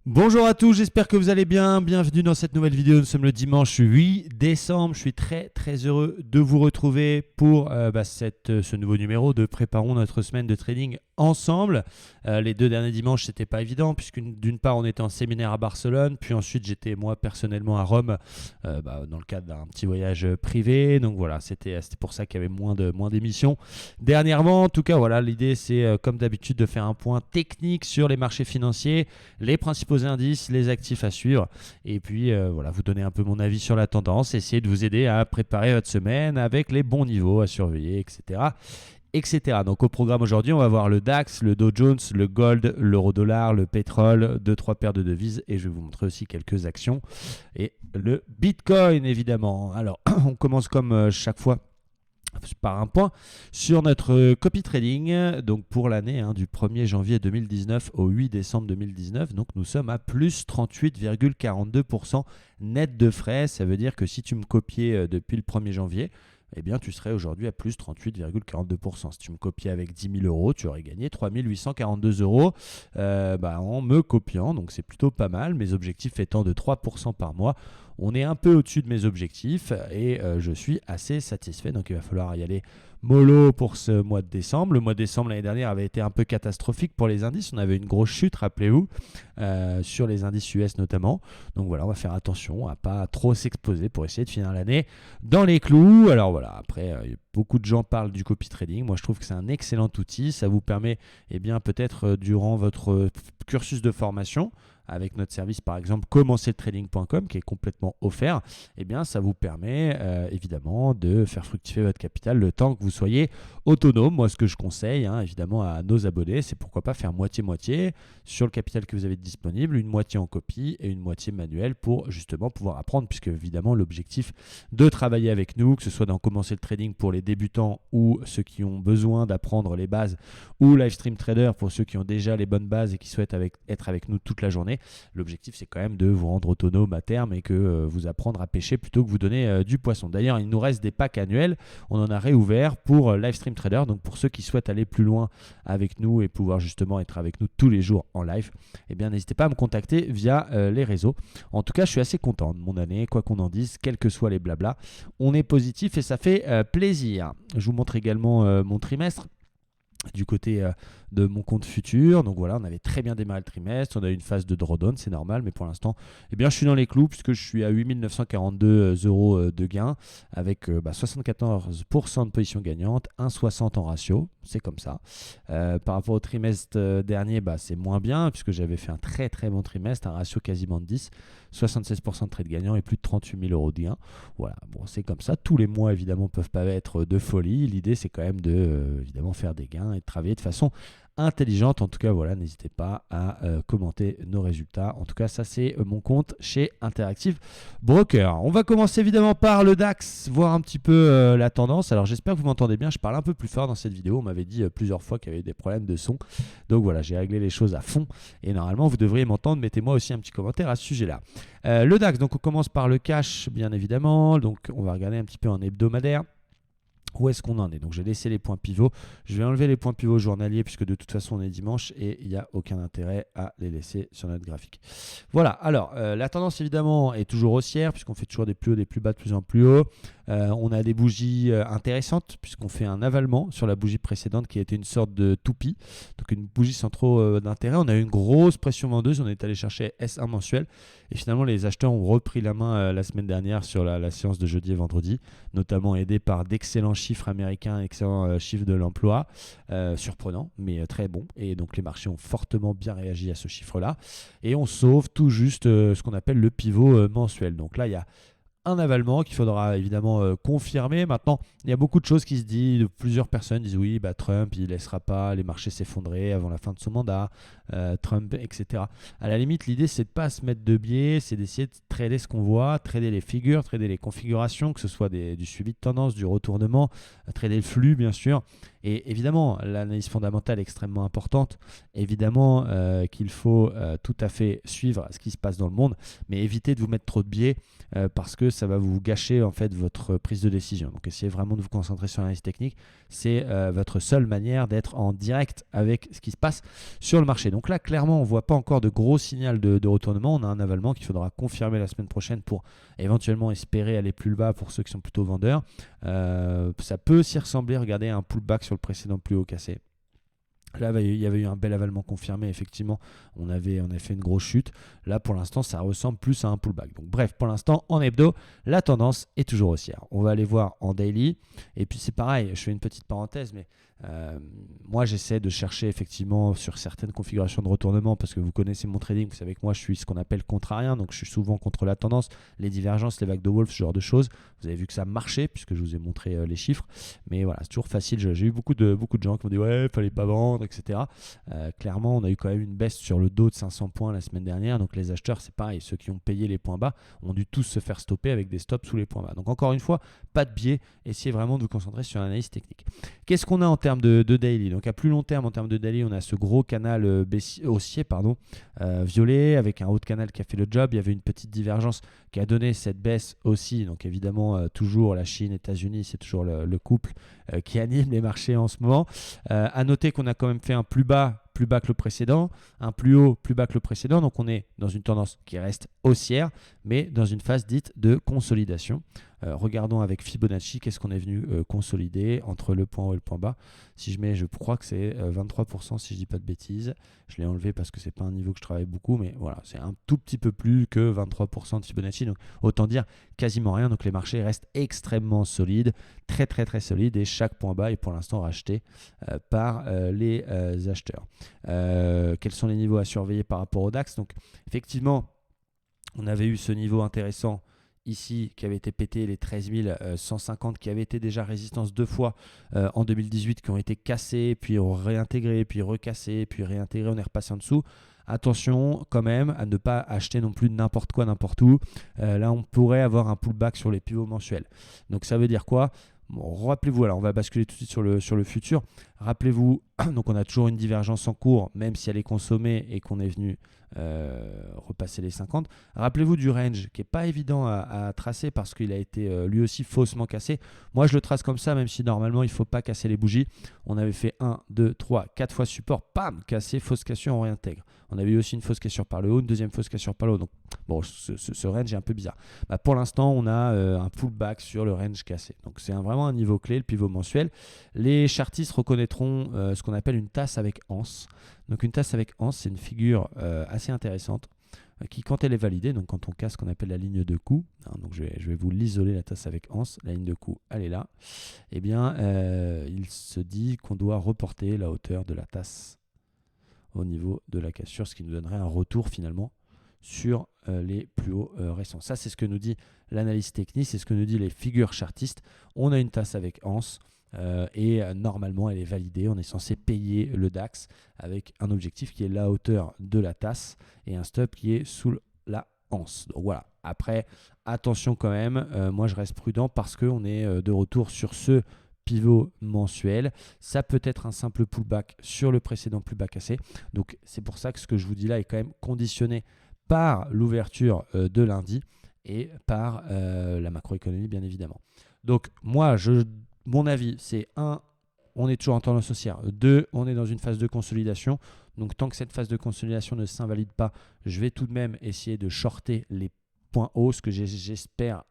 Bonjour à tous, j'espère que vous allez bien. Bienvenue dans cette nouvelle vidéo. Nous sommes le dimanche 8 décembre. Je suis très heureux de vous retrouver pour ce nouveau numéro de Préparons notre semaine de trading ensemble. Les deux derniers dimanches, c'était pas évident puisque d'une part, on était en séminaire à Barcelone, puis ensuite, j'étais moi personnellement à Rome dans le cadre d'un petit voyage privé. Donc voilà, c'était pour ça qu'il y avait moins d'émissions. Dernièrement, en tout cas, voilà, l'idée c'est comme d'habitude de faire un point technique sur les marchés financiers, les principaux indices, les actifs à suivre et puis voilà, vous donner un peu mon avis sur la tendance, essayer de vous aider à préparer votre semaine avec les bons niveaux à surveiller, etc. Donc au programme aujourd'hui, on va voir le DAX, le Dow Jones, le Gold, l'euro-dollar, le pétrole, 2-3 paires de devises et je vais vous montrer aussi quelques actions et le Bitcoin évidemment. Alors on commence comme chaque fois par un point sur notre copy trading, donc pour l'année du 1er janvier 2019 au 8 décembre 2019, donc nous sommes à plus 38,42% net de frais. Ça veut dire que si tu me copiais depuis le 1er janvier, eh bien, tu serais aujourd'hui à plus 38,42%. Si tu me copiais avec 10 000 euros, tu aurais gagné 3 842 euros en me copiant. Donc, c'est plutôt pas mal. Mes objectifs étant de 3% par mois, on est un peu au-dessus de mes objectifs et je suis assez satisfait. Donc, il va falloir y aller mollo pour ce mois de décembre. Le mois de décembre l'année dernière avait été un peu catastrophique pour les indices. On avait une grosse chute, rappelez-vous, sur les indices US notamment. Donc voilà, on va faire attention à pas trop s'exposer pour essayer de finir l'année dans les clous. Alors voilà, après, beaucoup de gens parlent du copy trading. Moi, je trouve que c'est un excellent outil. Ça vous permet, peut-être durant votre cursus de formation, avec notre service par exemple commencerletrading.com qui est complètement offert, ça vous permet évidemment de faire fructifier votre capital le temps que vous soyez autonome. Moi ce que je conseille évidemment à nos abonnés, c'est pourquoi pas faire moitié-moitié sur le capital que vous avez disponible, une moitié en copie et une moitié manuelle pour justement pouvoir apprendre, puisque évidemment l'objectif de travailler avec nous, que ce soit dans Commencer le trading pour les débutants ou ceux qui ont besoin d'apprendre les bases, ou Livestream Trader pour ceux qui ont déjà les bonnes bases et qui souhaitent être avec nous toute la journée. L'objectif, c'est quand même de vous rendre autonome à terme et que vous apprendre à pêcher plutôt que vous donner du poisson. D'ailleurs, il nous reste des packs annuels. On en a réouvert pour Livestream Trader. Donc, pour ceux qui souhaitent aller plus loin avec nous et pouvoir justement être avec nous tous les jours en live, n'hésitez pas à me contacter via les réseaux. En tout cas, je suis assez content de mon année, quoi qu'on en dise, quels que soient les blablas. On est positif et ça fait plaisir. Je vous montre également mon trimestre du côté de mon compte futur. Donc voilà, on avait très bien démarré le trimestre, on a eu une phase de drawdown, c'est normal, mais pour l'instant, je suis dans les clous puisque je suis à 8 942 euros de gain avec 74% de position gagnante, 1,60 en ratio, c'est comme ça. Par rapport au trimestre dernier, c'est moins bien puisque j'avais fait un très bon trimestre, un ratio quasiment de 10, 76% de trade gagnant et plus de 38 000 euros de gain. Voilà, bon, c'est comme ça. Tous les mois, évidemment, peuvent pas être de folie. L'idée, c'est quand même de évidemment faire des gains et de travailler de façon intelligente. En tout cas, voilà, n'hésitez pas à commenter nos résultats. En tout cas, ça, c'est mon compte chez Interactive Broker. On va commencer évidemment par le DAX, voir un petit peu la tendance. Alors, j'espère que vous m'entendez bien. Je parle un peu plus fort dans cette vidéo. On m'avait dit plusieurs fois qu'il y avait des problèmes de son. Donc voilà, j'ai réglé les choses à fond. Et normalement, vous devriez m'entendre. Mettez-moi aussi un petit commentaire à ce sujet-là. Le DAX, donc on commence par le cash, bien évidemment. Donc, on va regarder un petit peu en hebdomadaire. Où est-ce qu'on en est? Donc j'ai laissé les points pivots. Je vais enlever les points pivots journaliers puisque de toute façon on est dimanche et il n'y a aucun intérêt à les laisser sur notre graphique. Voilà, alors la tendance évidemment est toujours haussière puisqu'on fait toujours des plus hauts, des plus bas de plus en plus haut. On a des bougies intéressantes puisqu'on fait un avalement sur la bougie précédente qui a été une sorte de toupie. Donc une bougie sans trop d'intérêt. On a eu une grosse pression vendeuse. On est allé chercher S1 mensuel. Et finalement les acheteurs ont repris la main la semaine dernière sur la séance de jeudi et vendredi, notamment aidés par d'excellents chiffres américains, excellents chiffres de l'emploi, surprenant mais très bon. Et donc les marchés ont fortement bien réagi à ce chiffre-là. Et on sauve tout juste ce qu'on appelle le pivot mensuel. Donc là, il y a un avalement qu'il faudra évidemment confirmer. Maintenant, il y a beaucoup de choses qui se disent, plusieurs personnes disent oui, Trump, il ne laissera pas les marchés s'effondrer avant la fin de son mandat, Trump, etc. À la limite, l'idée, c'est de ne pas se mettre de biais, c'est d'essayer de trader ce qu'on voit, trader les figures, trader les configurations, que ce soit du suivi de tendance, du retournement, trader le flux, bien sûr, Et évidemment, l'analyse fondamentale est extrêmement importante. Évidemment qu'il faut tout à fait suivre ce qui se passe dans le monde, mais évitez de vous mettre trop de biais parce que ça va vous gâcher en fait votre prise de décision. Donc essayez vraiment de vous concentrer sur l'analyse technique. C'est votre seule manière d'être en direct avec ce qui se passe sur le marché. Donc là, clairement, on ne voit pas encore de gros signal de retournement. On a un avalement qu'il faudra confirmer la semaine prochaine pour éventuellement espérer aller plus bas pour ceux qui sont plutôt vendeurs. Ça peut s'y ressembler. Regardez un pullback sur le précédent plus haut cassé. Là, il y avait eu un bel avalement confirmé, effectivement, on avait fait une grosse chute. Là, pour l'instant, ça ressemble plus à un pullback. Donc, bref, pour l'instant, en hebdo, la tendance est toujours haussière. On va aller voir en daily. Et puis, c'est pareil, je fais une petite parenthèse, mais moi, j'essaie de chercher effectivement sur certaines configurations de retournement parce que vous connaissez mon trading. Vous savez que moi, je suis ce qu'on appelle contrarien. Donc, je suis souvent contre la tendance, les divergences, les vagues de Wolf, ce genre de choses. Vous avez vu que ça marchait puisque je vous ai montré les chiffres. Mais voilà, c'est toujours facile. J'ai eu beaucoup de gens qui m'ont dit ouais, fallait pas vendre, etc. Clairement, on a eu quand même une baisse sur le dos de 500 points la semaine dernière. Donc, les acheteurs, c'est pareil. Ceux qui ont payé les points bas ont dû tous se faire stopper avec des stops sous les points bas. Donc, encore une fois, pas de biais. Essayez vraiment de vous concentrer sur l'analyse technique. Qu'est-ce qu'on a en termes de daily? Donc, à plus long terme, en termes de daily, on a ce gros canal haussier, violet, avec un haut de canal qui a fait le job. Il y avait une petite divergence qui a donné cette baisse aussi. Donc, évidemment, toujours la Chine, États-Unis, c'est toujours le couple qui anime les marchés en ce moment. À noter qu'on a quand même fait un plus bas que le précédent, un plus haut, plus bas que le précédent. Donc, on est dans une tendance qui reste haussière, mais dans une phase dite de consolidation. Regardons avec Fibonacci, qu'est-ce qu'on est venu consolider entre le point haut et le point bas. Si je mets, je crois que c'est 23% si je ne dis pas de bêtises. Je l'ai enlevé parce que ce n'est pas un niveau que je travaille beaucoup, mais voilà, c'est un tout petit peu plus que 23% de Fibonacci. Donc, autant dire quasiment rien. Donc, les marchés restent extrêmement solides, très, très, très solides. Et chaque point bas est pour l'instant racheté par les acheteurs. Quels sont les niveaux à surveiller par rapport au DAX? Donc, effectivement, on avait eu ce niveau intéressant ici qui avait été pété, les 13 150 qui avaient été déjà résistance 2 fois en 2018, qui ont été cassés, puis réintégrés, puis recassés, puis réintégrés, on est repassé en dessous. Attention quand même à ne pas acheter non plus n'importe quoi, n'importe où. Là, on pourrait avoir un pullback sur les pivots mensuels. Donc ça veut dire quoi? Bon, rappelez-vous, alors on va basculer tout de suite sur le futur. Rappelez-vous, donc on a toujours une divergence en cours, même si elle est consommée et qu'on est venu repasser les 50. Rappelez-vous du range qui n'est pas évident à tracer parce qu'il a été lui aussi faussement cassé. Moi, je le trace comme ça, même si normalement, il ne faut pas casser les bougies. On avait fait 1, 2, 3, 4 fois support, pam, cassé, fausse cassure, on réintègre. On avait eu aussi une fausse cassure par le haut, une deuxième fausse cassure par le haut. Donc, bon, ce range est un peu bizarre. Bah, pour l'instant, on a un pullback sur le range cassé. Donc, c'est vraiment un niveau clé, le pivot mensuel. Les chartistes reconnaîtront ce qu'on appelle une tasse avec anse. Donc, une tasse avec anse, c'est une figure assez intéressante qui, quand elle est validée, donc quand on casse ce qu'on appelle la ligne de coup, hein, donc je vais vous l'isoler, la tasse avec anse, la ligne de coup, elle est là, eh bien, il se dit qu'on doit reporter la hauteur de la tasse au niveau de la cassure, ce qui nous donnerait un retour finalement sur les plus hauts récents. Ça, c'est ce que nous dit l'analyse technique, c'est ce que nous dit les figures chartistes. On a une tasse avec anse et normalement, elle est validée. On est censé payer le DAX avec un objectif qui est la hauteur de la tasse et un stop qui est sous la anse. Donc voilà. Après, attention quand même. Moi, je reste prudent parce qu'on est de retour sur ce pivot mensuel. Ça peut être un simple pullback sur le précédent plus bas cassé. Donc, c'est pour ça que ce que je vous dis là est quand même conditionné par l'ouverture de lundi et par la macroéconomie, bien évidemment. Donc, moi, mon avis, c'est 1, on est toujours en tendance haussière. 2, on est dans une phase de consolidation. Donc, tant que cette phase de consolidation ne s'invalide pas, je vais tout de même essayer de shorter les points hauts, ce que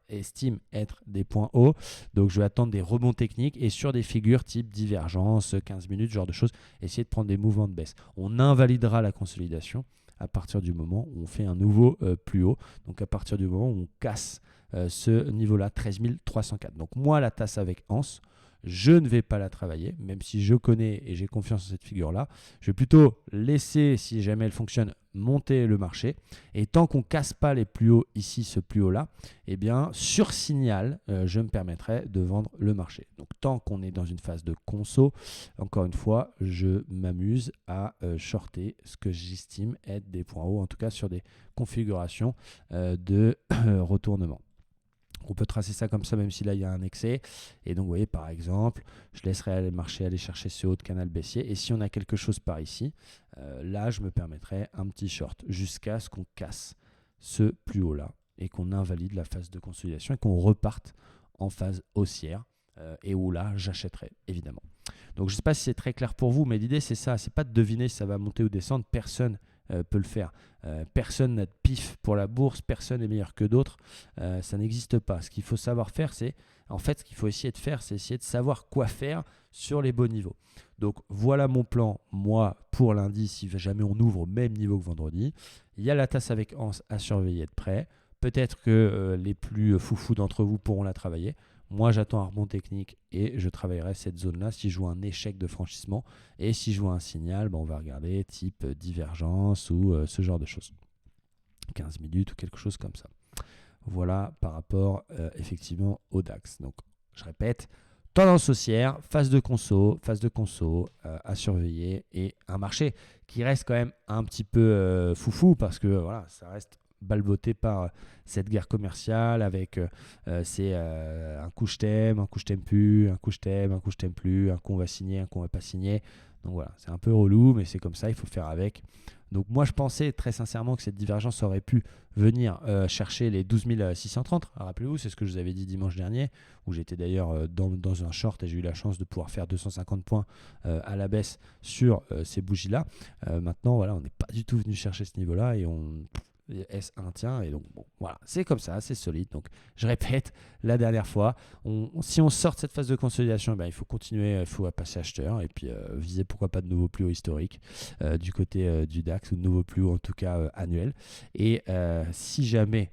estime être des points hauts. Donc, je vais attendre des rebonds techniques et sur des figures type divergence, 15 minutes, ce genre de choses, essayer de prendre des mouvements de baisse. On invalidera la consolidation à partir du moment où on fait un nouveau plus haut. Donc, à partir du moment où on casse ce niveau-là, 13 304. Donc, moi, la tasse avec anse, je ne vais pas la travailler, même si je connais et j'ai confiance en cette figure-là. Je vais plutôt laisser, si jamais elle fonctionne, monter le marché. Et tant qu'on ne casse pas les plus hauts ici, ce plus haut-là, eh bien, sur signal, je me permettrai de vendre le marché. Donc, tant qu'on est dans une phase de conso, encore une fois, je m'amuse à shorter ce que j'estime être des points hauts, en tout cas sur des configurations de retournement. On peut tracer ça comme ça, même si là, il y a un excès. Et donc, vous voyez, par exemple, je laisserai le marché aller chercher ce haut de canal baissier. Et si on a quelque chose par ici, là, je me permettrai un petit short jusqu'à ce qu'on casse ce plus haut-là et qu'on invalide la phase de consolidation et qu'on reparte en phase haussière. Et où là, j'achèterai, évidemment. Donc, je ne sais pas si c'est très clair pour vous, mais l'idée, c'est ça. Ce n'est pas de deviner si ça va monter ou descendre. Personne peut le faire. Personne n'a de pif pour la bourse, personne n'est meilleur que d'autres, ça n'existe pas. Ce qu'il faut savoir faire, c'est, en fait, ce qu'il faut essayer de faire, c'est essayer de savoir quoi faire sur les beaux niveaux. Donc voilà mon plan, moi, pour lundi, si jamais on ouvre au même niveau que vendredi. Il y a la tasse avec anse à surveiller de près. Peut-être que les plus foufous d'entre vous pourront la travailler. Moi, j'attends un rebond technique et je travaillerai cette zone-là si je vois un échec de franchissement. Et si je vois un signal, on va regarder type divergence ou ce genre de choses. 15 minutes ou quelque chose comme ça. Voilà par rapport effectivement au DAX. Donc, je répète, tendance haussière, phase de conso à surveiller et un marché qui reste quand même un petit peu foufou parce que voilà, ça reste balbotté par cette guerre commerciale avec un coup je t'aime, un coup je t'aime plus, un coup je t'aime, un coup je t'aime plus, un coup on va signer, un coup on va pas signer. Donc voilà, c'est un peu relou, mais c'est comme ça, il faut faire avec. Donc moi je pensais très sincèrement que cette divergence aurait pu venir chercher les 12 630. Rappelez-vous, c'est ce que je vous avais dit dimanche dernier, où j'étais d'ailleurs dans un short et j'ai eu la chance de pouvoir faire 250 points à la baisse sur ces bougies-là. Maintenant, voilà, on n'est pas du tout venu chercher ce niveau-là et S1 tient et donc bon voilà c'est comme ça, c'est solide. Donc je répète la dernière fois, si on sort de cette phase de consolidation, il faut continuer, il faut passer acheteur et puis viser pourquoi pas de nouveaux plus hauts historiques du côté du DAX ou de nouveaux plus hauts en tout cas annuels. Et si jamais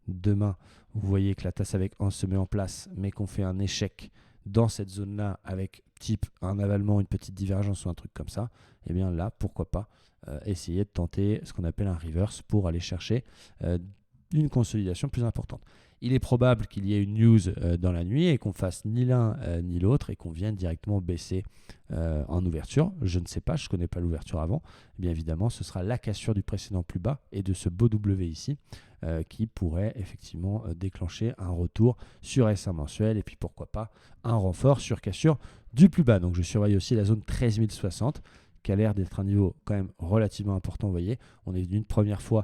demain vous voyez que la tasse avec anse se met en place mais qu'on fait un échec dans cette zone là avec type un avalement, une petite divergence ou un truc comme ça, et bien là pourquoi pas essayer de tenter ce qu'on appelle un reverse pour aller chercher une consolidation plus importante. Il est probable qu'il y ait une news dans la nuit et qu'on fasse ni l'un ni l'autre et qu'on vienne directement baisser en ouverture. Je ne sais pas, je ne connais pas l'ouverture avant. Bien évidemment, ce sera la cassure du précédent plus bas et de ce beau W ici qui pourrait effectivement déclencher un retour sur S1 mensuel et puis pourquoi pas un renfort sur cassure du plus bas. Donc je surveille aussi la zone 13 060 qui a l'air d'être un niveau quand même relativement important. Vous voyez, on est venu une première fois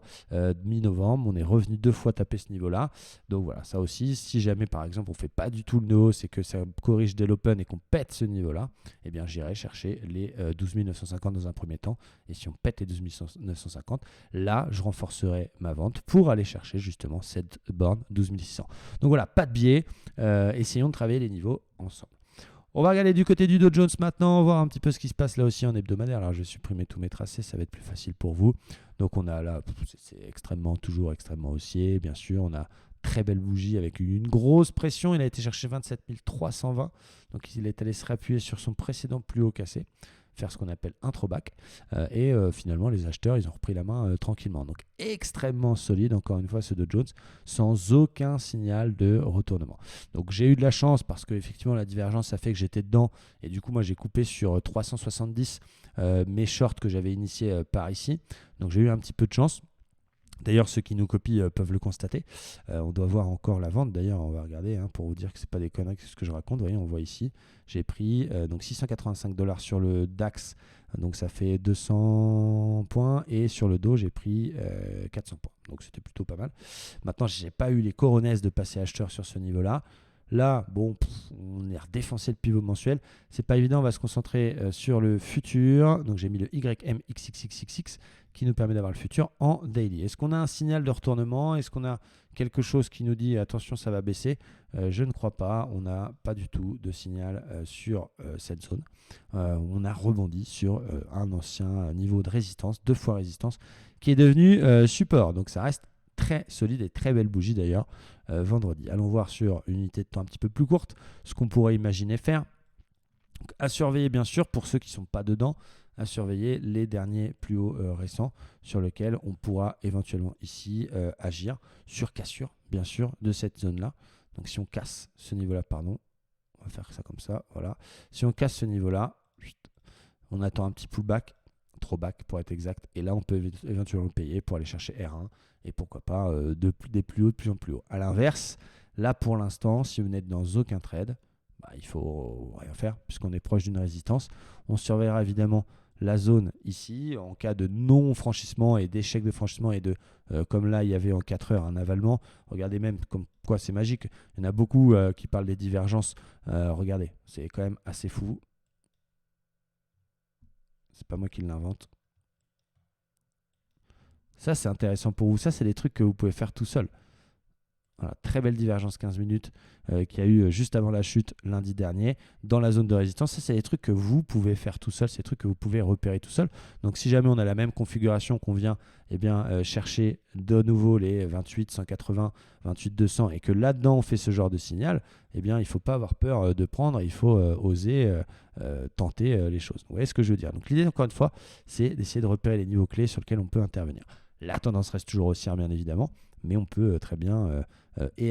mi-novembre, on est revenu 2 fois taper ce niveau-là. Donc voilà, ça aussi, si jamais par exemple on ne fait pas du tout le nœud, c'est que ça corrige dès l'open et qu'on pète ce niveau-là, eh bien j'irai chercher les 12 950 dans un premier temps. Et si on pète les 12 950, là je renforcerai ma vente pour aller chercher justement cette borne 12 600. Donc voilà, pas de biais, essayons de travailler les niveaux ensemble. On va regarder du côté du Dow Jones maintenant, voir un petit peu ce qui se passe là aussi en hebdomadaire. Alors je vais supprimer tous mes tracés, ça va être plus facile pour vous. Donc on a là, c'est toujours extrêmement haussier, bien sûr. On a très belle bougie avec une grosse pression. Il a été chercher 27 320. Donc il est allé se réappuyer sur son précédent plus haut cassé, faire ce qu'on appelle un throwback. Et finalement, les acheteurs, ils ont repris la main tranquillement. Donc extrêmement solide, encore une fois, ce Dow Jones, sans aucun signal de retournement. Donc j'ai eu de la chance parce que effectivement la divergence, ça fait que j'étais dedans. Et du coup, moi, j'ai coupé sur 370 mes shorts que j'avais initiés par ici. Donc j'ai eu un petit peu de chance. D'ailleurs, ceux qui nous copient peuvent le constater. On doit voir encore la vente. D'ailleurs, on va regarder pour vous dire que ce n'est pas des conneries, c'est ce que je raconte. Vous voyez, on voit ici, j'ai pris donc 685 $ sur le DAX. Donc ça fait 200 points. Et sur le Dow, j'ai pris 400 points. Donc c'était plutôt pas mal. Maintenant, je n'ai pas eu les coronesses de passer acheteur sur ce niveau-là. Là, bon, on est redéfoncé le pivot mensuel. C'est pas évident, on va se concentrer sur le futur. Donc j'ai mis le YMXXXXX qui nous permet d'avoir le futur en daily. Est-ce qu'on a un signal de retournement? Est-ce qu'on a quelque chose qui nous dit attention, ça va baisser? Je ne crois pas. On n'a pas du tout de signal sur cette zone. On a rebondi sur un ancien niveau de résistance, 2 fois résistance, qui est devenu support. Donc ça reste très solide et très belle bougie d'ailleurs vendredi. Allons voir sur une unité de temps un petit peu plus courte ce qu'on pourrait imaginer faire. Donc, à surveiller bien sûr pour ceux qui ne sont pas dedans, à surveiller les derniers plus hauts récents sur lesquels on pourra éventuellement ici agir sur cassure bien sûr de cette zone là. Donc si on casse ce niveau là, pardon, on va faire ça comme ça, voilà. Si on casse ce niveau là, on attend un petit pullback throwback pour être exact. Et là, on peut éventuellement payer pour aller chercher R1 et pourquoi pas des plus hauts de plus en plus haut. À l'inverse, là pour l'instant, si vous n'êtes dans aucun trade, il faut rien faire puisqu'on est proche d'une résistance. On surveillera évidemment la zone ici en cas de non-franchissement et d'échec de franchissement et de comme là il y avait en 4 heures un avalement. Regardez même comme quoi c'est magique. Il y en a beaucoup qui parlent des divergences. Regardez, c'est quand même assez fou. C'est pas moi qui l'invente. Ça c'est intéressant pour vous. Ça c'est des trucs que vous pouvez faire tout seul. Voilà, très belle divergence 15 minutes qu'il y a eu juste avant la chute lundi dernier dans la zone de résistance. Ça, c'est des trucs que vous pouvez faire tout seul, c'est des trucs que vous pouvez repérer tout seul. Donc, si jamais on a la même configuration qu'on vient chercher de nouveau les 28, 180, 28, 200 et que là-dedans on fait ce genre de signal, il ne faut pas avoir peur de prendre, il faut oser tenter les choses. Vous voyez ce que je veux dire? Donc, l'idée, encore une fois, c'est d'essayer de repérer les niveaux clés sur lesquels on peut intervenir. La tendance reste toujours haussière, bien évidemment, mais on peut très bien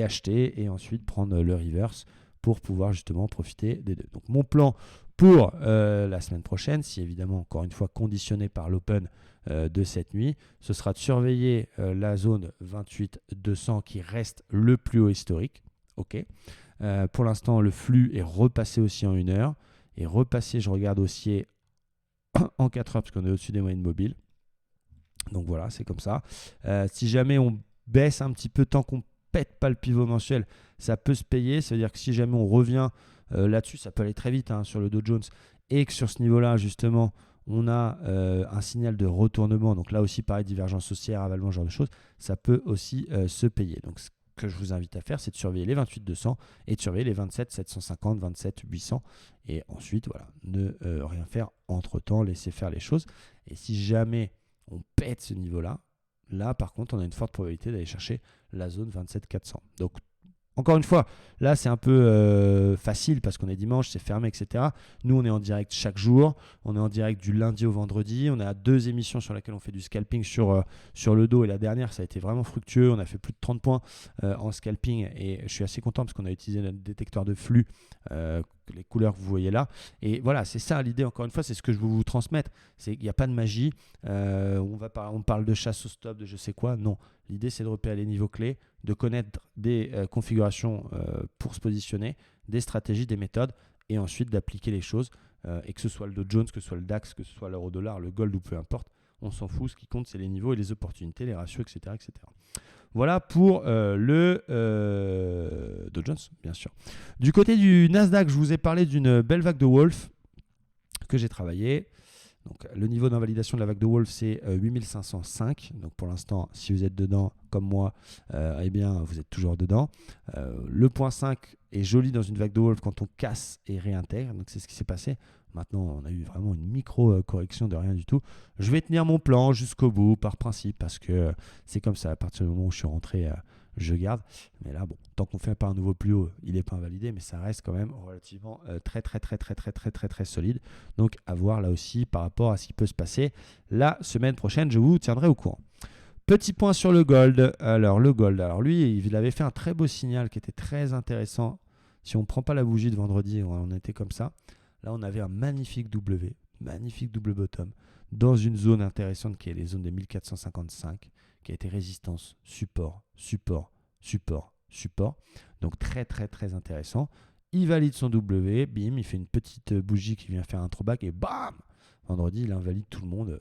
acheter et ensuite prendre le reverse pour pouvoir justement profiter des deux. Donc mon plan pour la semaine prochaine, si évidemment encore une fois conditionné par l'open de cette nuit, ce sera de surveiller la zone 28-200 qui reste le plus haut historique. Ok. Pour l'instant, le flux est repassé aussi en 1 heure et repassé, je regarde haussier en 4 heures parce qu'on est au-dessus des moyennes mobiles. Donc voilà, c'est comme ça. Si jamais on baisse un petit peu tant qu'on pète pas le pivot mensuel, ça peut se payer. Ça veut dire que si jamais on revient là-dessus, ça peut aller très vite sur le Dow Jones et que sur ce niveau-là, justement, on a un signal de retournement. Donc là aussi, pareil, divergence haussière, avalement, ce genre de choses, ça peut aussi se payer. Donc ce que je vous invite à faire, c'est de surveiller les 28-200 et de surveiller les 27-750, 27-800 et ensuite, voilà, ne rien faire entre-temps, laisser faire les choses. Et si jamais on pète ce niveau-là, là, par contre, on a une forte probabilité d'aller chercher la zone 27-400. Donc, encore une fois, là, c'est un peu facile parce qu'on est dimanche, c'est fermé, etc. Nous, on est en direct chaque jour. On est en direct du lundi au vendredi. On a 2 émissions sur lesquelles on fait du scalping sur le dos. Et la dernière, ça a été vraiment fructueux. On a fait plus de 30 points en scalping. Et je suis assez content parce qu'on a utilisé notre détecteur de flux, les couleurs que vous voyez là. Et voilà, c'est ça l'idée, encore une fois, c'est ce que je veux vous transmettre. C'est qu'il n'y a pas de magie. On parle de chasse au stop, de je sais quoi. Non, l'idée, c'est de repérer les niveaux clés, de connaître des configurations pour se positionner, des stratégies, des méthodes, et ensuite d'appliquer les choses. Et que ce soit le Dow Jones, que ce soit le DAX, que ce soit l'euro-dollar, le gold ou peu importe, on s'en fout. Ce qui compte, c'est les niveaux et les opportunités, les ratios, etc. etc. Voilà pour le Dow Jones, bien sûr. Du côté du Nasdaq, je vous ai parlé d'une belle vague de Wolf que j'ai travaillée. Donc, le niveau d'invalidation de la vague de Wolf, c'est 8505. Donc, pour l'instant, si vous êtes dedans, comme moi, eh bien, vous êtes toujours dedans. Le point 5 est joli dans une vague de Wolf quand on casse et réintègre. Donc, c'est ce qui s'est passé. Maintenant, on a eu vraiment une micro-correction de rien du tout. Je vais tenir mon plan jusqu'au bout, par principe, parce que c'est comme ça. À partir du moment où je suis rentré, je garde. Mais là, bon, tant qu'on ne fait pas un nouveau plus haut, il n'est pas invalidé, mais ça reste quand même relativement très solide. Donc, à voir là aussi par rapport à ce qui peut se passer la semaine prochaine. Je vous tiendrai au courant. Petit point sur le gold. Alors, le gold, lui, il avait fait un très beau signal qui était très intéressant. Si on ne prend pas la bougie de vendredi, on était comme ça. Là, on avait un magnifique W, magnifique double bottom, dans une zone intéressante qui est les zones des 1455, qui a été résistance, support, support, support, support. Donc, très intéressant. Il valide son W, bim, il fait une petite bougie qui vient faire un throwback et bam, vendredi, il invalide tout le monde,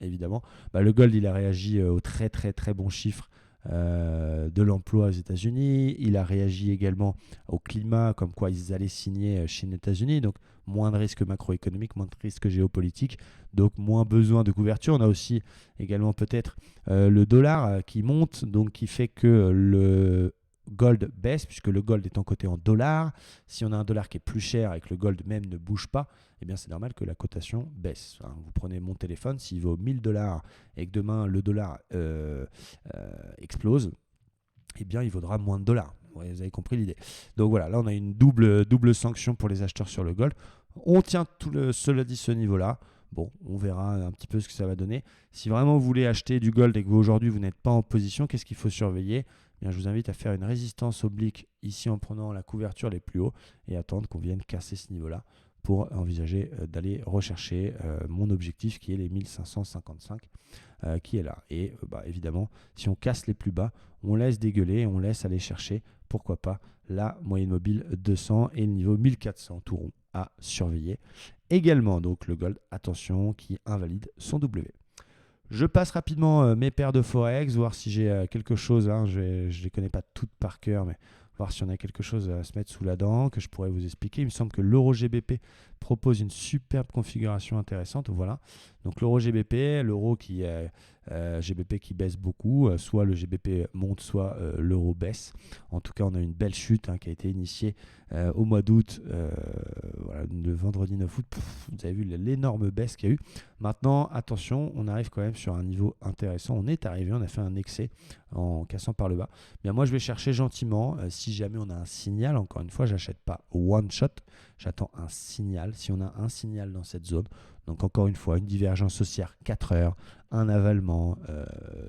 évidemment. Le gold, il a réagi aux très bons chiffres de l'emploi aux États-Unis. Il a réagi également au climat, comme quoi ils allaient signer chez les États-Unis. Donc, moins de risques macroéconomiques, moins de risques géopolitiques, donc moins besoin de couverture. On a aussi également peut-être le dollar qui monte, donc qui fait que le gold baisse, puisque le gold est coté en dollars. Si on a un dollar qui est plus cher et que le gold même ne bouge pas, eh bien c'est normal que la cotation baisse. Vous prenez mon téléphone, s'il vaut 1000 $ et que demain le dollar explose, eh bien il vaudra moins de dollars. Vous avez compris l'idée. Donc voilà, là on a une double sanction pour les acheteurs sur le gold. On tient cela dit ce niveau-là. Bon, on verra un petit peu ce que ça va donner. Si vraiment vous voulez acheter du gold et que aujourd'hui vous n'êtes pas en position, qu'est-ce qu'il faut surveiller ? Bien, je vous invite à faire une résistance oblique ici en prenant la couverture les plus hauts et attendre qu'on vienne casser ce niveau-là pour envisager d'aller rechercher mon objectif qui est les 1555 qui est là. Et évidemment, si on casse les plus bas, on laisse dégueuler, on laisse aller chercher, pourquoi pas, la moyenne mobile 200 et le niveau 1400 tout rond à surveiller. Également, donc le gold, attention, qui invalide son W. Je passe rapidement mes paires de Forex, voir si j'ai quelque chose, je ne les connais pas toutes par cœur, mais voir si on a quelque chose à se mettre sous la dent que je pourrais vous expliquer. Il me semble que l'euro GBP propose une superbe configuration intéressante. Voilà. Donc l'euro GBP, l'euro qui GBP qui baisse beaucoup, soit le GBP monte, soit l'euro baisse. En tout cas, on a une belle chute qui a été initiée au mois d'août, le vendredi 9 août. Vous avez vu l'énorme baisse qu'il y a eu. Maintenant, attention, on arrive quand même sur un niveau intéressant. On est arrivé, on a fait un excès en cassant par le bas. Bien, moi, je vais chercher gentiment. Si jamais on a un signal, encore une fois, j'achète pas one shot, j'attends un signal. Si on a un signal dans cette zone, donc encore une fois, une divergence haussière 4 heures, un avalement,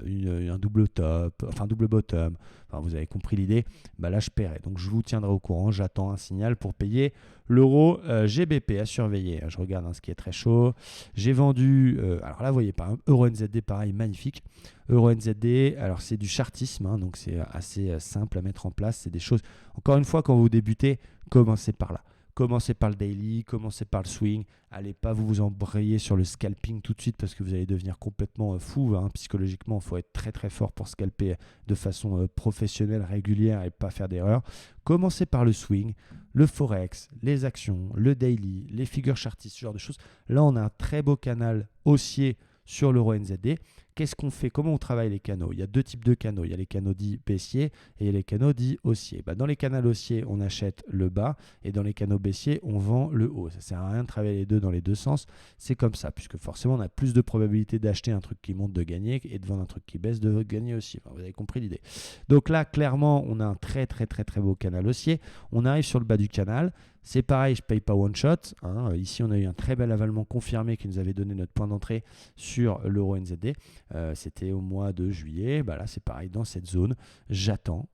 un double top, enfin double bottom, enfin, vous avez compris l'idée, là je paierai. Donc je vous tiendrai au courant, j'attends un signal pour payer l'euro GBP à surveiller. Je regarde ce qui est très chaud. J'ai vendu, alors là vous voyez pas, euro NZD pareil, magnifique. Euro NZD, alors c'est du chartisme, donc c'est assez simple à mettre en place. C'est des choses, encore une fois, quand vous débutez, commencez par là. Commencez par le daily, commencez par le swing. Allez pas vous embrayer sur le scalping tout de suite parce que vous allez devenir complètement fou. Psychologiquement, il faut être très très fort pour scalper de façon professionnelle, régulière et pas faire d'erreur. Commencez par le swing, le forex, les actions, le daily, les figures chartistes, ce genre de choses. Là, on a un très beau canal haussier sur l'euro NZD. Qu'est-ce qu'on fait? Comment on travaille les canaux? Il y a deux types de canaux. Il y a les canaux dits baissiers et les canaux dits haussiers. Dans les canaux haussiers, on achète le bas et dans les canaux baissiers, on vend le haut. Ça ne sert à rien de travailler les deux dans les deux sens. C'est comme ça, puisque forcément, on a plus de probabilité d'acheter un truc qui monte de gagner et de vendre un truc qui baisse de gagner aussi. Vous avez compris l'idée. Donc là, clairement, on a un très, très, très, très beau canal haussier. On arrive sur le bas du canal. C'est pareil, je ne paye pas one shot. Ici, on a eu un très bel avalement confirmé qui nous avait donné notre point d'entrée sur l'euro NZD. C'était au mois de juillet. Là, c'est pareil, dans cette zone, j'attends,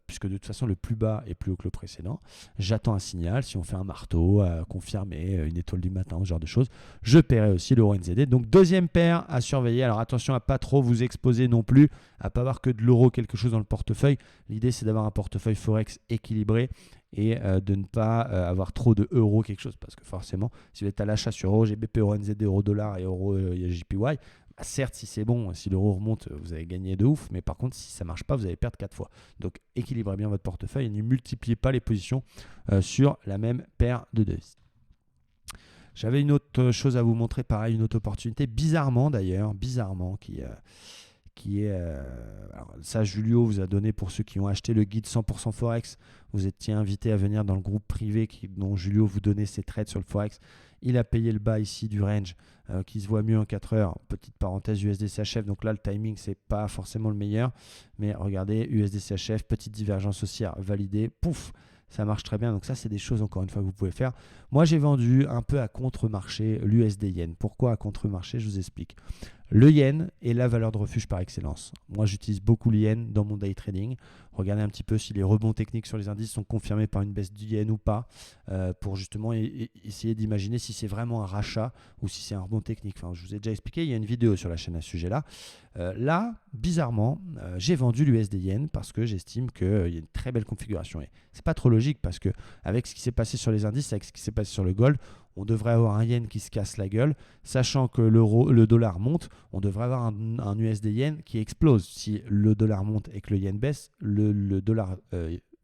puisque de toute façon, le plus bas est plus haut que le précédent. J'attends un signal. Si on fait un marteau, confirmer, une étoile du matin, ce genre de choses, je paierai aussi l'euro NZD. Donc, deuxième paire à surveiller. Alors, attention à ne pas trop vous exposer non plus, à ne pas avoir que de l'euro, quelque chose dans le portefeuille. L'idée, c'est d'avoir un portefeuille Forex équilibré et de ne pas avoir trop de euros quelque chose, parce que forcément si vous êtes à l'achat sur euro GBP, euro NZD, euro dollar et euro JPY, certes si c'est bon, si l'euro remonte vous avez gagné de ouf, mais par contre si ça marche pas vous allez perdre 4 fois. Donc équilibrez bien votre portefeuille et ne multipliez pas les positions sur la même paire de devises. J'avais une autre chose à vous montrer, pareil, une autre opportunité, bizarrement qui est, alors ça Julio vous a donné pour ceux qui ont acheté le guide 100% Forex, vous étiez invité à venir dans le groupe privé dont Julio vous donnait ses trades sur le Forex. Il a payé le bas ici du range qui se voit mieux en 4 heures, petite parenthèse USD-CHF, donc là le timing c'est pas forcément le meilleur, mais regardez USD-CHF, petite divergence haussière validée, pouf, ça marche très bien. Donc ça, c'est des choses, encore une fois, que vous pouvez faire. Moi, j'ai vendu un peu à contre-marché l'USD-Yen. Pourquoi à contre-marché? Je vous explique. Le yen est la valeur de refuge par excellence. Moi, j'utilise beaucoup le yen dans mon day trading. Regardez un petit peu si les rebonds techniques sur les indices sont confirmés par une baisse du yen ou pas, pour justement essayer d'imaginer si c'est vraiment un rachat ou si c'est un rebond technique. Enfin, je vous ai déjà expliqué, il y a une vidéo sur la chaîne à ce sujet-là. Là, bizarrement, j'ai vendu l'USD-Yen parce que j'estime qu'il y a une très belle configuration. Et c'est pas trop logique parce que avec ce qui s'est passé sur les indices, avec ce qui s'est passé sur le gold, on devrait avoir un yen qui se casse la gueule, sachant que le dollar monte, on devrait avoir un USD-Yen qui explose. Si le dollar monte et que le yen baisse, le dollar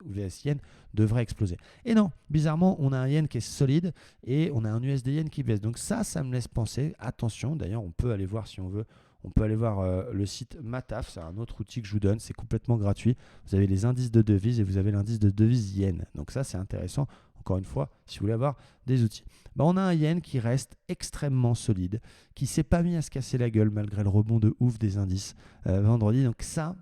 US yen devrait exploser. Et non, bizarrement, on a un yen qui est solide et on a un USD-Yen qui baisse. Donc ça me laisse penser, attention, d'ailleurs on peut aller voir si on veut, on peut aller voir le site Mataf, c'est un autre outil que je vous donne, c'est complètement gratuit. Vous avez les indices de devises et vous avez l'indice de devises yen. Donc ça c'est intéressant. Encore une fois, si vous voulez avoir des outils. On a un yen qui reste extrêmement solide, qui ne s'est pas mis à se casser la gueule malgré le rebond de ouf des indices vendredi. Donc ça,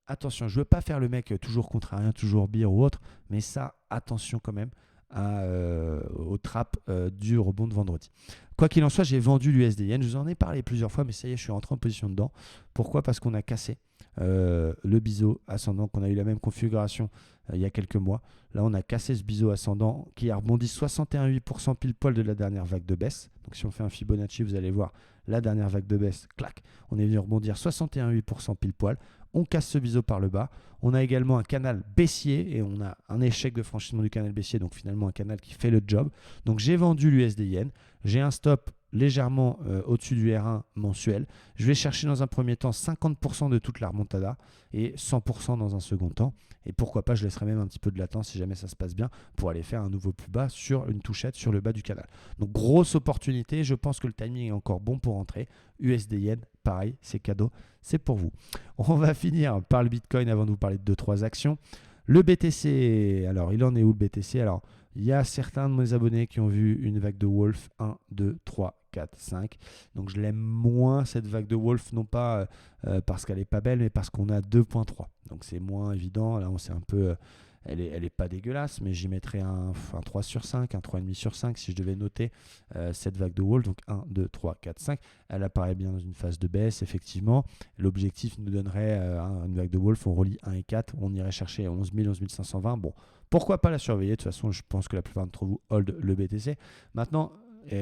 attention, je ne veux pas faire le mec toujours contrariant, toujours bire ou autre, mais ça, attention quand même au trap du rebond de vendredi. Quoi qu'il en soit, j'ai vendu l'USD-Yen. Je vous en ai parlé plusieurs fois, mais ça y est, je suis rentré en position dedans. Pourquoi ? Parce qu'on a cassé le biseau ascendant, qu'on a eu la même configuration il y a quelques mois. Là, on a cassé ce biseau ascendant qui a rebondi 61,8% pile poil de la dernière vague de baisse. Donc, si on fait un Fibonacci, vous allez voir la dernière vague de baisse, clac, on est venu rebondir 61,8% pile poil. On casse ce biseau par le bas. On a également un canal baissier et on a un échec de franchissement du canal baissier, donc finalement un canal qui fait le job. Donc j'ai vendu l'USD-Yen. J'ai un stop légèrement au-dessus du R1 mensuel. Je vais chercher dans un premier temps 50% de toute la remontada et 100% dans un second temps. Et pourquoi pas, je laisserai même un petit peu de latence si jamais ça se passe bien pour aller faire un nouveau plus bas sur une touchette sur le bas du canal. Donc grosse opportunité, je pense que le timing est encore bon pour entrer. USD-Yen, pareil, c'est cadeau, c'est pour vous. On va finir par le Bitcoin avant de vous parler de 2-3 actions. Le BTC, alors il en est où le BTC ? Alors il y a certains de mes abonnés qui ont vu une vague de Wolf 1, 2, 3, 4, 5. Donc je l'aime moins cette vague de Wolf, non pas parce qu'elle n'est pas belle, mais parce qu'on a 2.3. Donc c'est moins évident. Là on s'est un peu... elle est pas dégueulasse, mais j'y mettrais un 3 sur 5, un 3,5 sur 5 si je devais noter cette vague de Wolf. Donc 1, 2, 3, 4, 5. Elle apparaît bien dans une phase de baisse, effectivement. L'objectif nous donnerait une vague de Wolf, on relie 1 et 4, on irait chercher 11 000, 11 520. Bon, pourquoi pas la surveiller ? De toute façon, je pense que la plupart d'entre vous hold le BTC. Maintenant,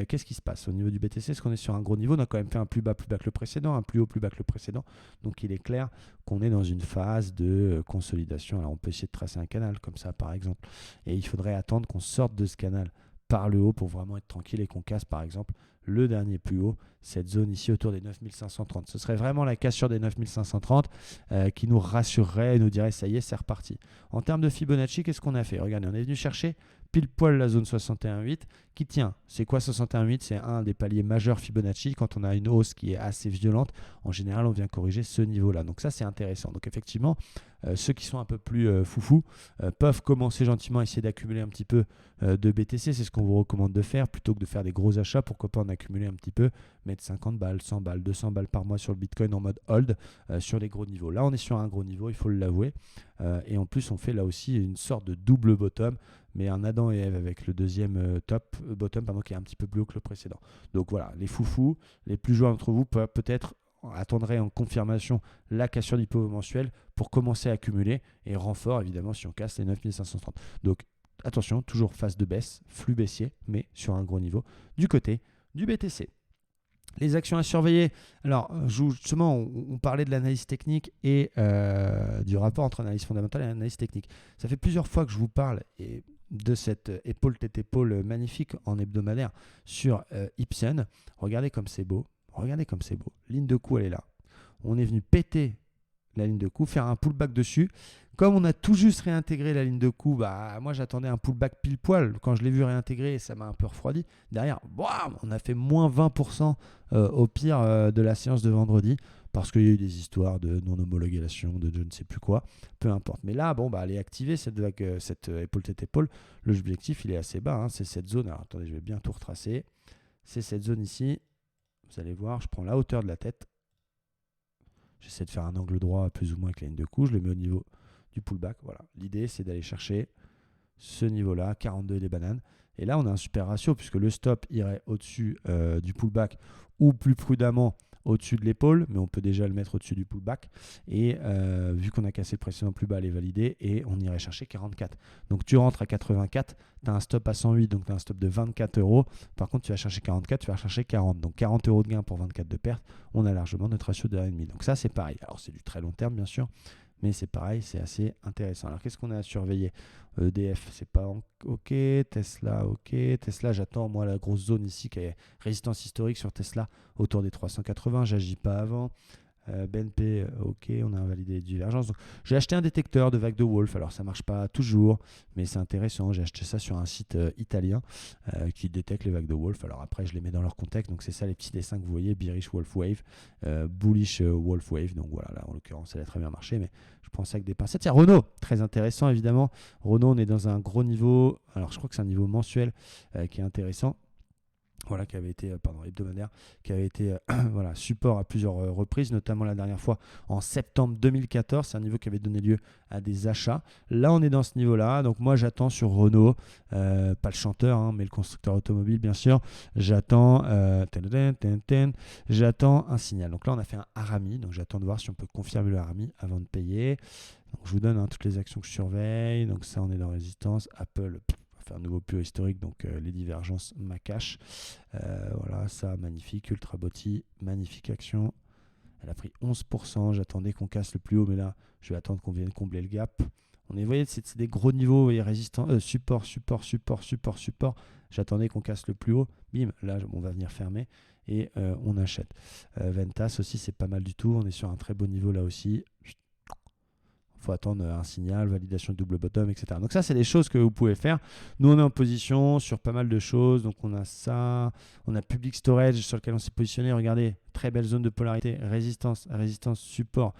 qu'est-ce qui se passe au niveau du BTC ? Est-ce qu'on est sur un gros niveau ? On a quand même fait un plus bas que le précédent, un plus haut, plus bas que le précédent. Donc il est clair qu'on est dans une phase de consolidation. Alors on peut essayer de tracer un canal comme ça par exemple. Et il faudrait attendre qu'on sorte de ce canal par le haut pour vraiment être tranquille et qu'on casse par exemple le dernier plus haut, cette zone ici autour des 9530. Ce serait vraiment la cassure des 9530 qui nous rassurerait et nous dirait ça y est, c'est reparti. En termes de Fibonacci, qu'est-ce qu'on a fait ? Regardez, on est venu chercher pile poil la zone 61,8 qui tient. C'est quoi 61,8 ? C'est un des paliers majeurs Fibonacci. Quand on a une hausse qui est assez violente, en général, on vient corriger ce niveau-là. Donc ça, c'est intéressant. Donc effectivement, ceux qui sont un peu plus foufous peuvent commencer gentiment à essayer d'accumuler un petit peu de BTC. C'est ce qu'on vous recommande de faire. Plutôt que de faire des gros achats, pourquoi pas en accumuler un petit peu, mettre 50 balles, 100 balles, 200 balles par mois sur le Bitcoin en mode hold sur les gros niveaux. Là, on est sur un gros niveau, il faut l'avouer. Et en plus, on fait là aussi une sorte de double bottom, mais un Adam et Ève avec le deuxième bottom qui est un petit peu plus haut que le précédent. Donc voilà, les foufous, les plus joueurs d'entre vous peuvent peut-être attendrait en confirmation la cassure du pivot mensuel pour commencer à accumuler et renfort évidemment si on casse les 9530. Donc attention, toujours phase de baisse, flux baissier, mais sur un gros niveau du côté du BTC. Les actions à surveiller. Alors, justement, on parlait de l'analyse technique et du rapport entre analyse fondamentale et analyse technique. Ça fait plusieurs fois que je vous parle de cette épaule-tête-épaule magnifique en hebdomadaire sur Ipsen. Regardez comme c'est beau. Regardez comme c'est beau. Ligne de coup, elle est là. On est venu péter la ligne de coup, faire un pullback dessus. Comme on a tout juste réintégré la ligne de coup, moi j'attendais un pullback pile poil. Quand je l'ai vu réintégrer, ça m'a un peu refroidi. Derrière, bam, on a fait moins 20% au pire de la séance de vendredi parce qu'il y a eu des histoires de non-homologation, de je ne sais plus quoi, peu importe. Mais là, elle est activée cette épaule-tête-épaule. L'objectif, il est assez bas, hein, c'est cette zone. Alors attendez, je vais bien tout retracer. C'est cette zone ici. Vous allez voir, je prends la hauteur de la tête. J'essaie de faire un angle droit plus ou moins avec la ligne de coup. Je le mets au niveau du pullback. Voilà. L'idée, c'est d'aller chercher ce niveau-là, 42 des bananes. Et là, on a un super ratio puisque le stop irait au-dessus du pullback ou plus prudemment au-dessus de l'épaule, mais on peut déjà le mettre au-dessus du pullback. Et vu qu'on a cassé le précédent plus bas, elle est validée et on irait chercher 44. Donc tu rentres à 84, tu as un stop à 108, donc tu as un stop de 24 €. Par contre, tu vas chercher 44, tu vas chercher 40. Donc 40 € de gain pour 24 de perte. On a largement notre ratio de 1,5. Donc ça, c'est pareil. Alors c'est du très long terme, bien sûr. Mais c'est pareil, c'est assez intéressant. Alors, qu'est-ce qu'on a à surveiller ? EDF, c'est pas OK. Tesla, OK. Tesla, j'attends, moi, la grosse zone ici qui est résistance historique sur Tesla autour des 380. J'agis pas avant. BNP, OK, on a invalidé les divergences. Donc, j'ai acheté un détecteur de vague de Wolf. Alors, ça marche pas toujours, mais c'est intéressant. J'ai acheté ça sur un site italien qui détecte les vagues de Wolf. Alors, après, je les mets dans leur contexte. Donc, c'est ça les petits dessins que vous voyez. Bearish Wolf Wave, Bullish Wolf Wave. Donc, voilà, là, en l'occurrence, ça a très bien marché, mais je prends ça avec des pincettes. Tiens, Renault, très intéressant, évidemment. Renault, on est dans un gros niveau. Alors, je crois que c'est un niveau mensuel qui est intéressant. Voilà, qui avait été, hebdomadaire, qui avait été voilà, support à plusieurs reprises, notamment la dernière fois en septembre 2014. C'est un niveau qui avait donné lieu à des achats. Là, on est dans ce niveau-là. Donc, moi, j'attends sur Renault, pas le chanteur, hein, mais le constructeur automobile, bien sûr. J'attends j'attends un signal. Donc là, on a fait un Harami. Donc, j'attends de voir si on peut confirmer le Harami avant de payer. Donc, je vous donne toutes les actions que je surveille. Donc, ça, on est dans résistance. Apple, faire un nouveau plus historique, donc les divergences Macash. Voilà, ça, magnifique. Ultra Boti, magnifique action. Elle a pris 11%. J'attendais qu'on casse le plus haut, mais là, je vais attendre qu'on vienne combler le gap. Vous voyez, c'est des gros niveaux, vous voyez, résistance, support. J'attendais qu'on casse le plus haut. Bim, là, on va venir fermer et on achète. Ventas aussi, c'est pas mal du tout. On est sur un très beau niveau là aussi. Faut attendre un signal, validation de double bottom, etc. Donc ça, c'est des choses que vous pouvez faire. Nous, on est en position sur pas mal de choses. Donc on a ça, on a Public Storage sur lequel on s'est positionné. Regardez, très belle zone de polarité, résistance, support,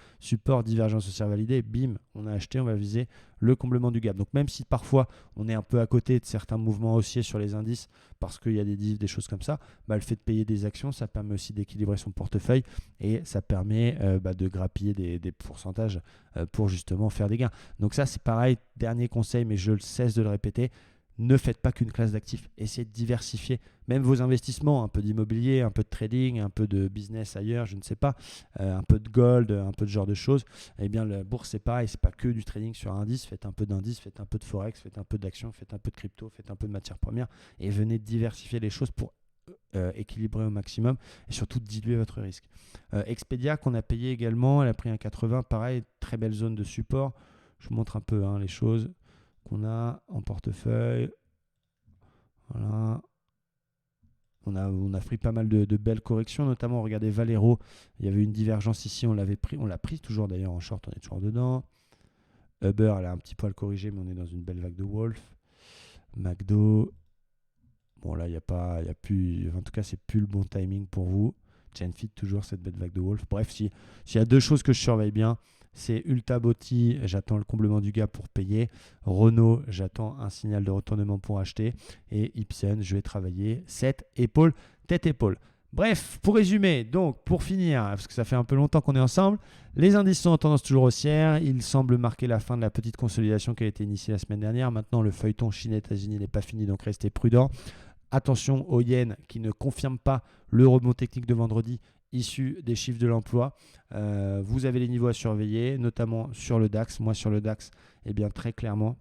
divergence haussière validée. Bim, on a acheté, on va viser le comblement du gap. Donc même si parfois on est un peu à côté de certains mouvements haussiers sur les indices parce qu'il y a des divs, des choses comme ça, le fait de payer des actions, ça permet aussi d'équilibrer son portefeuille et ça permet de grappiller des pourcentages pour justement faire des gains. Donc ça, c'est pareil, dernier conseil, mais je ne cesse de le répéter. Ne faites pas qu'une classe d'actifs, essayez de diversifier même vos investissements, un peu d'immobilier, un peu de trading, un peu de business ailleurs, je ne sais pas, un peu de gold, un peu de genre de choses. Eh bien, la bourse, c'est pareil, c'est pas que du trading sur indice, faites un peu d'indice, faites un peu de forex, faites un peu d'actions, faites un peu de crypto, faites un peu de matières premières et venez diversifier les choses pour équilibrer au maximum et surtout diluer votre risque. Expedia qu'on a payé également, elle a pris un 80, pareil, très belle zone de support. Je vous montre un peu les choses qu'on a en portefeuille. Voilà. On a pris pas mal de belles corrections, notamment regardez Valero, il y avait une divergence ici, on l'a pris toujours d'ailleurs en short, on est toujours dedans. Uber, elle a un petit poil corrigé, mais on est dans une belle vague de Wolf. McDo, bon là, il y a plus, en tout cas, c'est plus le bon timing pour vous. Chainfit, toujours cette belle vague de Wolf. Bref, s'il y a deux choses que je surveille bien, c'est Ulta Boti, j'attends le comblement du gap pour payer. Renault, j'attends un signal de retournement pour acheter. Et Ipsen, je vais travailler tête-épaule. Bref, pour résumer, donc pour finir, parce que ça fait un peu longtemps qu'on est ensemble, les indices sont en tendance toujours haussière. Ils semblent marquer la fin de la petite consolidation qui a été initiée la semaine dernière. Maintenant, le feuilleton Chine-États-Unis n'est pas fini, donc restez prudents. Attention au yen qui ne confirme pas le rebond technique de vendredi issu des chiffres de l'emploi. Vous avez les niveaux à surveiller, notamment sur le DAX. Moi, sur le DAX, eh bien, très clairement,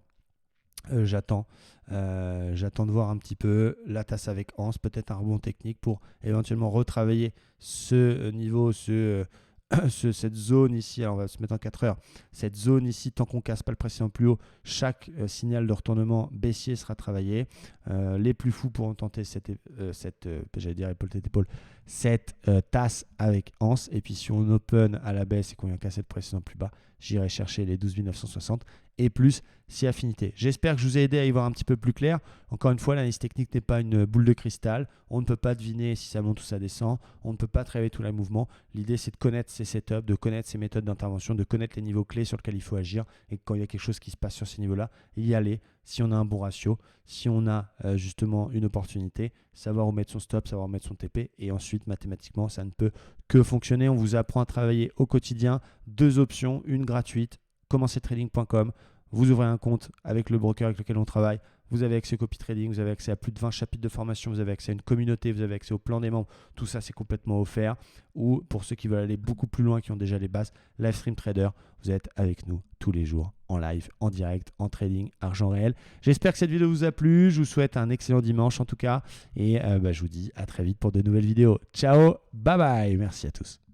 j'attends de voir un petit peu la tasse avec Hans, peut-être un rebond technique pour éventuellement retravailler ce niveau, cette zone ici. Alors on va se mettre en 4 heures. Cette zone ici, tant qu'on ne casse pas le précédent plus haut, chaque signal de retournement baissier sera travaillé. Les plus fous pourront tenter j'allais dire épaule-tête-épaule, cette tasse avec Hans. Et puis si on open à la baisse et qu'on vient casser le précédent plus bas, j'irai chercher les 12 960 et plus si affinité. J'espère que je vous ai aidé à y voir un petit peu plus clair. Encore une fois, l'analyse technique n'est pas une boule de cristal. On ne peut pas deviner si ça monte ou ça descend. On ne peut pas travailler tous les mouvements. L'idée, c'est de connaître ses setups, de connaître ses méthodes d'intervention, de connaître les niveaux clés sur lesquels il faut agir. Et quand il y a quelque chose qui se passe sur ces niveaux-là, y aller. Si on a un bon ratio, si on a justement une opportunité, savoir où mettre son stop, savoir où mettre son TP. Et ensuite, mathématiquement, ça ne peut que fonctionner. On vous apprend à travailler au quotidien. 2 options, une gratuite, commencertrading.com. Vous ouvrez un compte avec le broker avec lequel on travaille. Vous avez accès au copy trading, vous avez accès à plus de 20 chapitres de formation, vous avez accès à une communauté, vous avez accès au plan des membres. Tout ça, c'est complètement offert. Ou pour ceux qui veulent aller beaucoup plus loin, qui ont déjà les bases, Livestream Trader, vous êtes avec nous tous les jours, en live, en direct, en trading, argent réel. J'espère que cette vidéo vous a plu. Je vous souhaite un excellent dimanche en tout cas. Et je vous dis à très vite pour de nouvelles vidéos. Ciao, bye bye. Merci à tous.